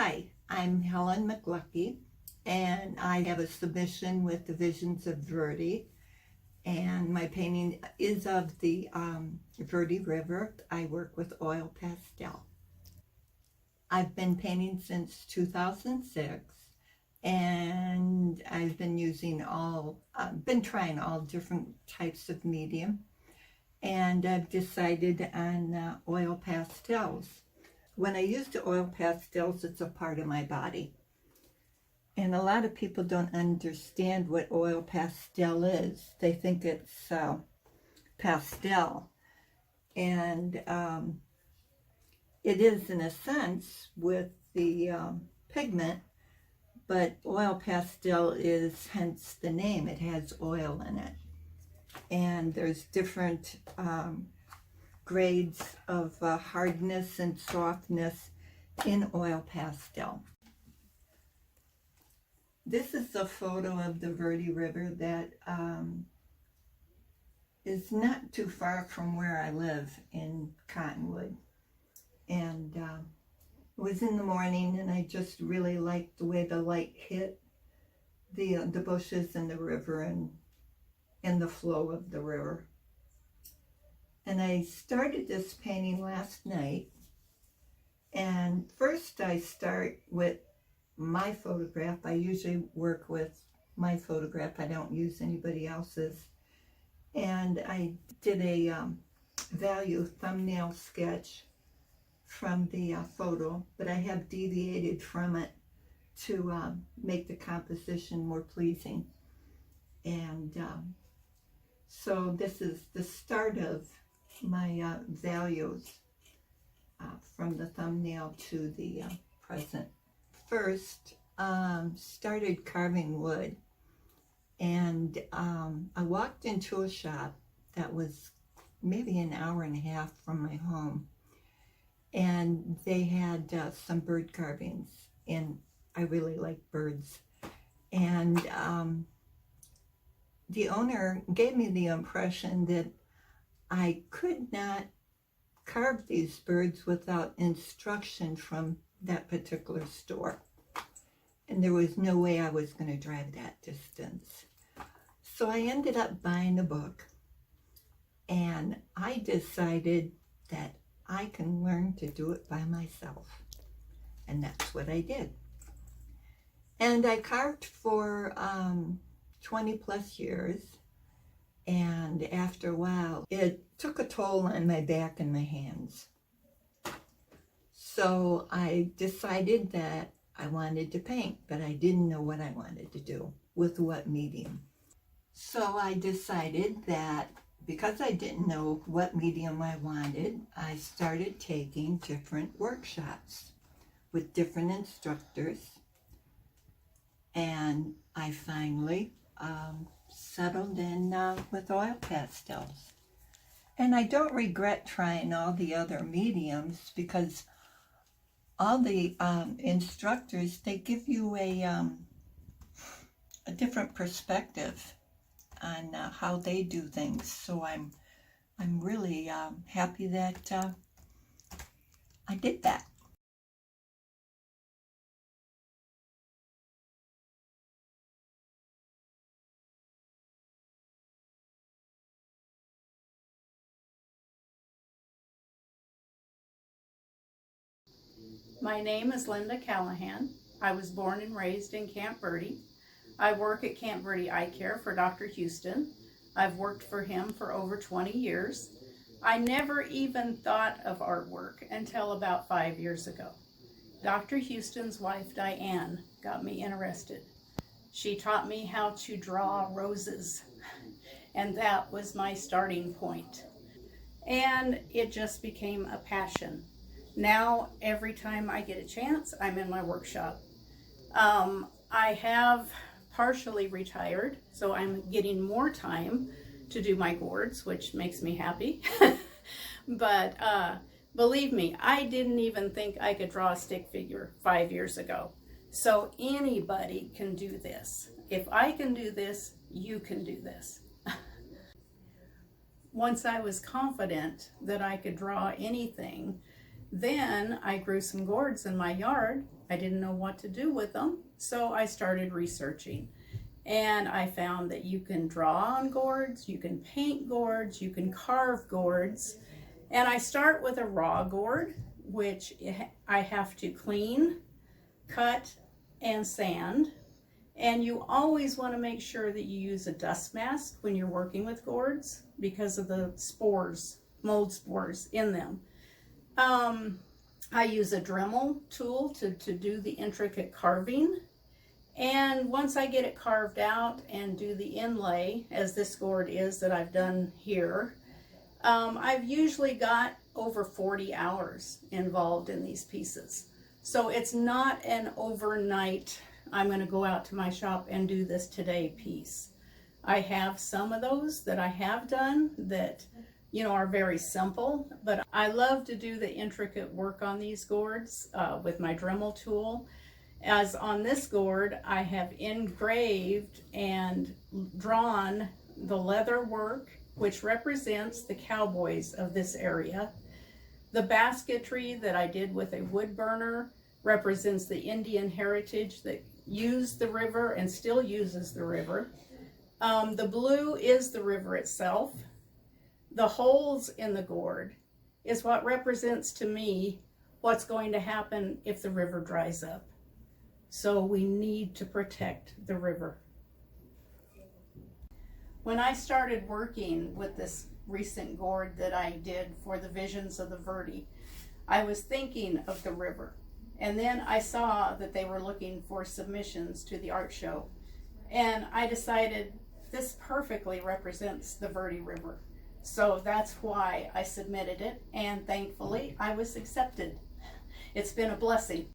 Hi, I'm Helen McLuckie, and I have a submission with the Visions of Verde, and my painting is of the Verde River. I work with oil pastel. I've been painting since 2006, and I've been trying all different types of medium, and I've decided on oil pastels. When I use the oil pastels, it's a part of my body. And a lot of people don't understand what oil pastel is. They think it's pastel. And it is in a sense with the pigment, but oil pastel is hence the name. It has oil in it. And there's different grades of hardness and softness in oil pastel. This is a photo of the Verde River that is not too far from where I live in Cottonwood. And it was in the morning, and I just really liked the way the light hit the bushes and the river and the flow of the river. And I started this painting last night. And first I start with my photograph. I usually work with my photograph. I don't use anybody else's. And I did a value thumbnail sketch from the photo, but I have deviated from it to make the composition more pleasing. And so this is the start of my values from the thumbnail to the present. First, started carving wood, and I walked into a shop that was maybe an hour and a half from my home, and they had some bird carvings, and I really like birds. And the owner gave me the impression that I could not carve these birds without instruction from that particular store. And there was no way I was going to drive that distance. So I ended up buying a book, and I decided that I can learn to do it by myself. And that's what I did. And I carved for 20 plus years. And after a while, it took a toll on my back and my hands. So I decided that I wanted to paint, but I didn't know what I wanted to do, with what medium. So I decided that because I didn't know what medium I wanted, I started taking different workshops with different instructors. And I finally settled in with oil pastels. And I don't regret trying all the other mediums, because all the instructors, they give you a different perspective on how they do things. So I'm really happy that I did that. My name is Linda Callahan. I was born and raised in Camp Verde. I work at Camp Verde Eye Care for Dr. Houston. I've worked for him for over 20 years. I never even thought of artwork until about 5 years ago. Dr. Houston's wife, Diane, got me interested. She taught me how to draw roses, and that was my starting point. And it just became a passion. Now, every time I get a chance, I'm in my workshop. I have partially retired, so I'm getting more time to do my gourds, which makes me happy. But believe me, I didn't even think I could draw a stick figure 5 years ago. So anybody can do this. If I can do this, you can do this. Once I was confident that I could draw anything, then I grew some gourds in my yard, I didn't know what to do with them, so I started researching. And I found that you can draw on gourds, you can paint gourds, you can carve gourds. And I start with a raw gourd, which I have to clean, cut, and sand. And you always want to make sure that you use a dust mask when you're working with gourds because of the spores, mold spores in them. I use a Dremel tool to do the intricate carving. And once I get it carved out and do the inlay, as this gourd is that I've done here, I've usually got over 40 hours involved in these pieces. So it's not an overnight, I'm going to go out to my shop and do this today piece. I have some of those that I have done that, you know, are very simple, but I love to do the intricate work on these gourds with my Dremel tool. As on this gourd, I have engraved and drawn the leather work, which represents the cowboys of this area. The basketry that I did with a wood burner represents the Indian heritage that used the river and still uses the river. The blue is the river itself. The holes in the gourd is what represents to me what's going to happen if the river dries up. So we need to protect the river. When I started working with this recent gourd that I did for the Visions of the Verde, I was thinking of the river. And then I saw that they were looking for submissions to the art show. And I decided this perfectly represents the Verde River. So that's why I submitted it, and thankfully I was accepted. It's been a blessing.